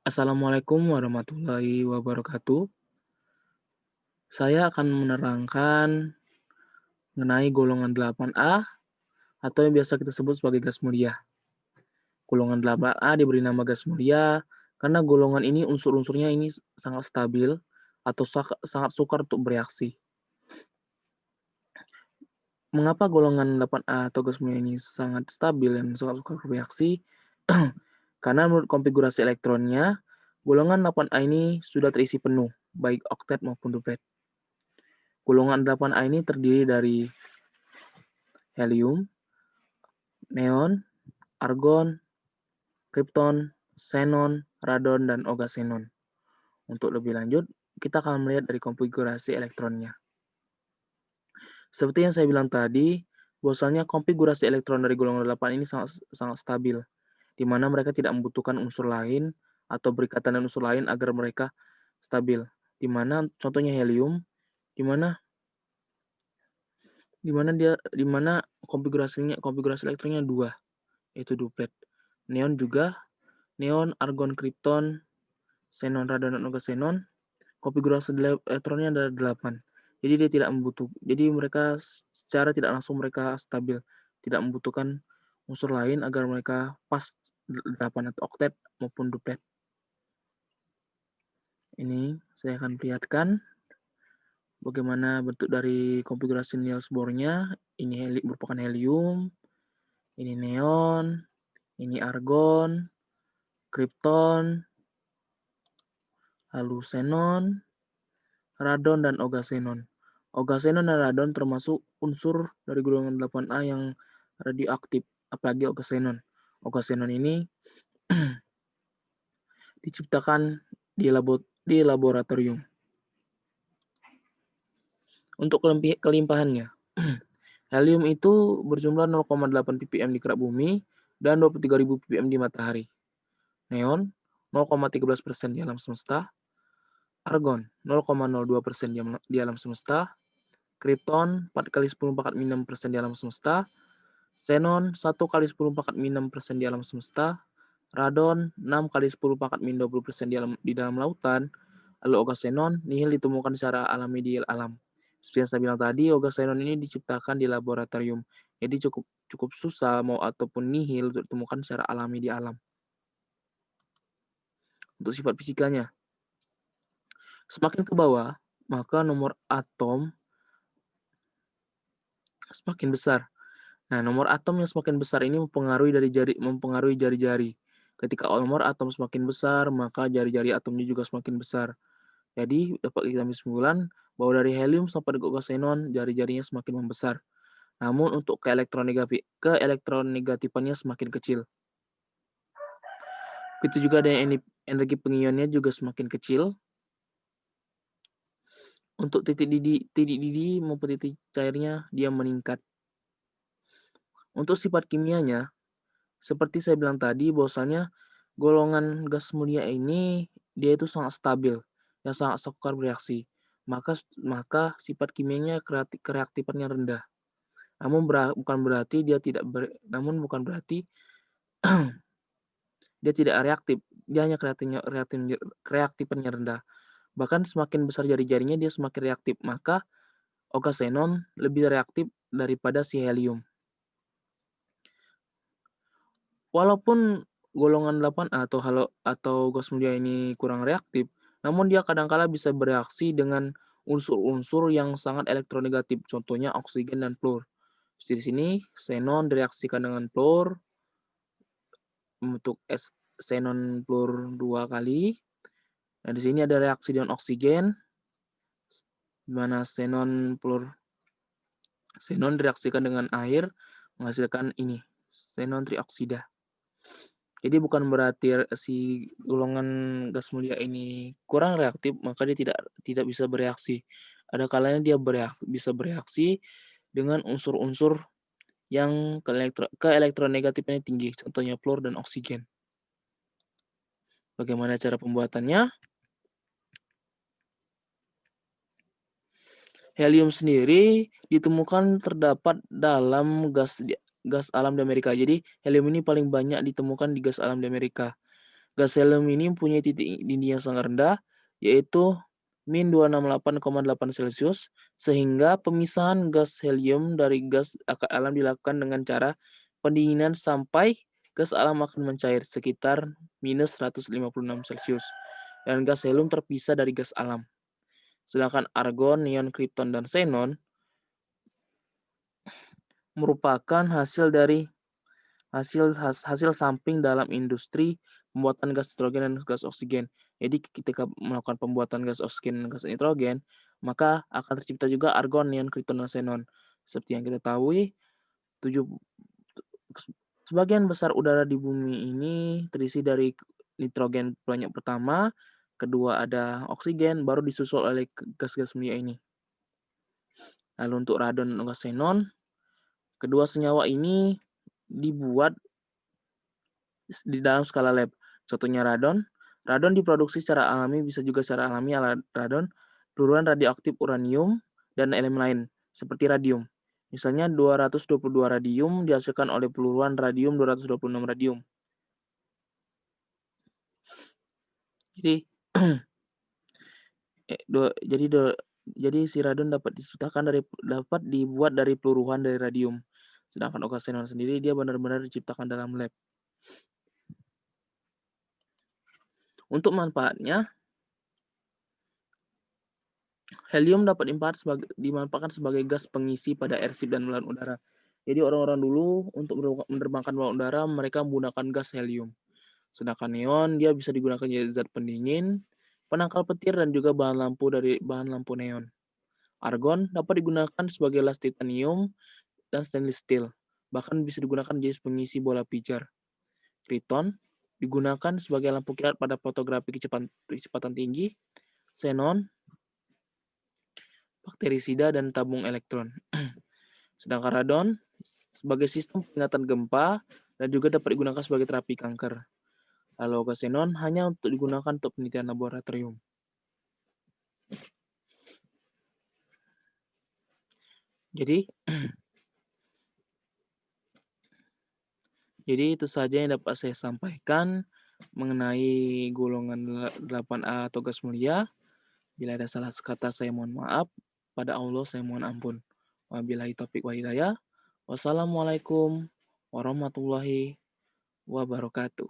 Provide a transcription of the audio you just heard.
Assalamualaikum warahmatullahi wabarakatuh. Saya akan menerangkan mengenai golongan 8A atau yang biasa kita sebut sebagai gas mulia. Golongan 8A diberi nama gas mulia karena golongan ini unsur-unsurnya ini sangat stabil atau sangat sukar untuk bereaksi. Mengapa golongan 8A atau gas mulia ini sangat stabil dan sangat sukar bereaksi? Karena menurut konfigurasi elektronnya, golongan 8A ini sudah terisi penuh, baik oktet maupun duplet. Golongan 8A ini terdiri dari helium, neon, argon, kripton, xenon, radon, dan ogasenon. Untuk lebih lanjut, kita akan melihat dari konfigurasi elektronnya. Seperti yang saya bilang tadi, bahwasanya konfigurasi elektron dari golongan 8 ini sangat stabil, di mana mereka tidak membutuhkan unsur lain atau berikatan dengan unsur lain agar mereka stabil. Di mana contohnya helium, di mana konfigurasi elektronnya 2, yaitu duplet. Neon juga, neon, argon, kripton, xenon, radon, dan ogasenon, konfigurasi elektronnya ada 8. Jadi jadi mereka secara tidak langsung mereka stabil, tidak membutuhkan unsur lain agar mereka pas 8 atau oktet maupun duplet. Ini saya akan perlihatkan bagaimana bentuk dari konfigurasi Niels Bohr-nya. Ini merupakan helium, ini neon, ini argon, kripton, lalu xenon, radon, dan ogasenon. Ogasenon dan radon termasuk unsur dari golongan 8A yang radioaktif, apalagi ogasenon. Ogasenon ini diciptakan di laboratorium. Untuk kelimpahannya, helium itu berjumlah 0,8 ppm di kerak bumi dan 23.000 ppm di matahari. Neon 0,13% di alam semesta, argon 0,02% di alam semesta, kripton 4 kali 10 pangkat 6% di alam semesta, xenon 1 kali 10 pangkat 6% di alam semesta, radon 6 kali 10 pangkat 20% di dalam lautan, lalu ogasenon nihil ditemukan secara alami di alam. Seperti yang saya bilang tadi, ogasenon ini diciptakan di laboratorium, jadi cukup susah ataupun nihil untuk ditemukan secara alami di alam. Untuk sifat fisikanya, semakin ke bawah, maka nomor atom semakin besar. Nah, nomor atom yang semakin besar ini mempengaruhi jari-jari. Ketika nomor atom semakin besar, maka jari-jari atomnya juga semakin besar. Jadi, dapat kita ambil kesimpulan bahwa dari helium sampai ke ogasenon, jari-jarinya semakin membesar. Namun, untuk keelektronegatifannya semakin kecil. Begitu juga dengan energi pengionnya juga semakin kecil. Untuk titik didih maupun titik cairnya, dia meningkat. Untuk sifat kimianya, seperti saya bilang tadi, bahwasanya golongan gas mulia ini dia itu sangat stabil, yang sangat sukar bereaksi. Maka sifat kimianya kereaktifannya rendah. Bukan berarti dia tidak reaktif. Dia hanya kereaktifannya rendah. Bahkan semakin besar jari-jarinya dia semakin reaktif. Maka ogasenon lebih reaktif daripada si helium. Walaupun golongan 8A atau gas mulia ini kurang reaktif, namun dia kadangkala bisa bereaksi dengan unsur-unsur yang sangat elektronegatif, contohnya oksigen dan fluor. Di sini xenon direaksikan dengan fluor membentuk xenon fluor 2 kali. Nah, di sini ada reaksi dengan oksigen di mana xenon direaksikan dengan air menghasilkan ini, xenon trioksida. Jadi bukan berarti si golongan gas mulia ini kurang reaktif, maka dia tidak bisa bereaksi. Ada kalanya dia bisa bereaksi dengan unsur-unsur yang keelektronegatifnya tinggi, contohnya fluor dan oksigen. Bagaimana cara pembuatannya? Helium sendiri ditemukan terdapat dalam gas alam di Amerika. Jadi helium ini paling banyak ditemukan di gas alam di Amerika. Gas helium ini mempunyai titik dinding yang sangat rendah, yaitu -268,8 celcius, sehingga pemisahan gas helium dari gas alam dilakukan dengan cara pendinginan sampai gas alam akan mencair sekitar -156 celcius, dan gas helium terpisah dari gas alam. Sedangkan argon, neon, krypton, dan xenon merupakan hasil samping dalam industri pembuatan gas nitrogen dan gas oksigen. Jadi ketika melakukan pembuatan gas oksigen dan gas nitrogen, maka akan tercipta juga argon, neon, krypton, dan xenon. Seperti yang kita tahu, sebagian besar udara di bumi ini terisi dari nitrogen banyak pertama, kedua ada oksigen, baru disusul oleh gas-gas mulia ini. Lalu untuk radon dan gas xenon, kedua senyawa ini dibuat di dalam skala lab. Contohnya radon. Radon diproduksi secara alami, bisa juga secara alami radon, peluruhan radioaktif uranium, dan elemen lain, seperti radium. Misalnya 222 radium dihasilkan oleh peluruhan radium 226 radium. Jadi jadi si radon dapat dibuat dari peluruhan dari radium. Sedangkan xenon sendiri dia benar-benar diciptakan dalam lab. Untuk manfaatnya, helium dapat dimanfaatkan sebagai gas pengisi pada airship dan balon udara. Jadi orang-orang dulu untuk menerbangkan balon udara mereka menggunakan gas helium. Sedangkan neon dia bisa digunakan jadi zat pendingin, penangkal petir, dan juga bahan lampu neon. Argon dapat digunakan sebagai las titanium dan stainless steel. Bahkan bisa digunakan jadi pengisi bola pijar. Krypton digunakan sebagai lampu kilat pada fotografi kecepatan tinggi. Xenon bakterisida dan tabung elektron. Sedangkan radon sebagai sistem peringatan gempa dan juga dapat digunakan sebagai terapi kanker. Lalu gas xenon hanya untuk digunakan untuk penelitian laboratorium. Jadi itu saja yang dapat saya sampaikan mengenai golongan 8A atau gas mulia. Bila ada salah kata saya mohon maaf. Pada Allah saya mohon ampun. Wabillahi taufiq wal hidayah. Wassalamualaikum warahmatullahi wabarakatuh.